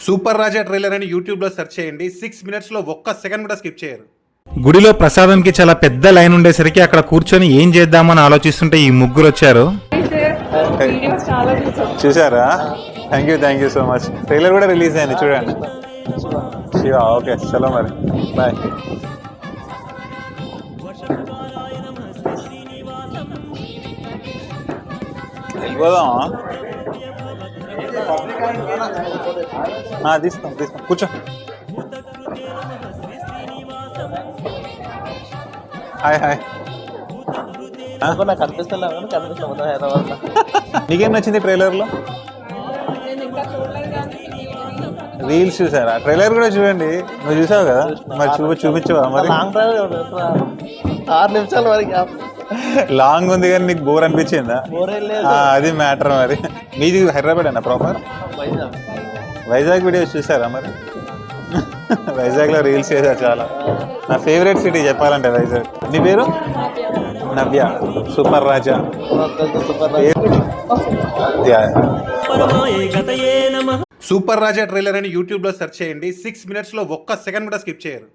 Super రాజా trailer అని యూట్యూబ్లో search చేయండి. 6 మినిట్స్లో ఒక్క సెకండ్ కూడా స్కిప్ చేయరు. గుడిలో ప్రసాదంకి చాలా పెద్ద లైన్ ఉండేసరికి అక్కడ కూర్చొని ఏం చేద్దామని ఆలోచిస్తుంటే ఈ ముగ్గురు వచ్చారు. చూసారా? Thank you so much. Trailer కూడా రిలీజ్ అయింది, చూడండి. శివ, ఓకే, చలో మరి, బాయ్. వెళ్ళిపోదామా? తీస్తాం కూర్చో. హాయ్. నీకేం నచ్చింది ట్రైలర్లో? రీల్స్ చూసారా? ట్రైలర్ కూడా చూడండి. నువ్వు చూసావు కదా, మరి చూపించవా? మరి 6 నిమిషాలు వరకు లాంగ్ ఉంది కానీ నీకు బోర్ అనిపించిందా? అది మ్యాటర్. మరి మీది హైదరాబాద్ అన్న ప్రాపర్? వైజాగ్ వీడియోస్ చూసారా మరి? వైజాగ్లో రీల్స్ చేశారు చాలా. నా ఫేవరెట్ సిటీ చెప్పాలంటే వైజాగ్. నీ పేరు? నవ్య. సూపర్ రాజా. సూపర్ రాజా ట్రైలర్ అని యూట్యూబ్లో సెర్చ్ చేయండి. 6 మినిట్స్లో ఒక్క సెకండ్ కూడా స్కిప్ చేయరు.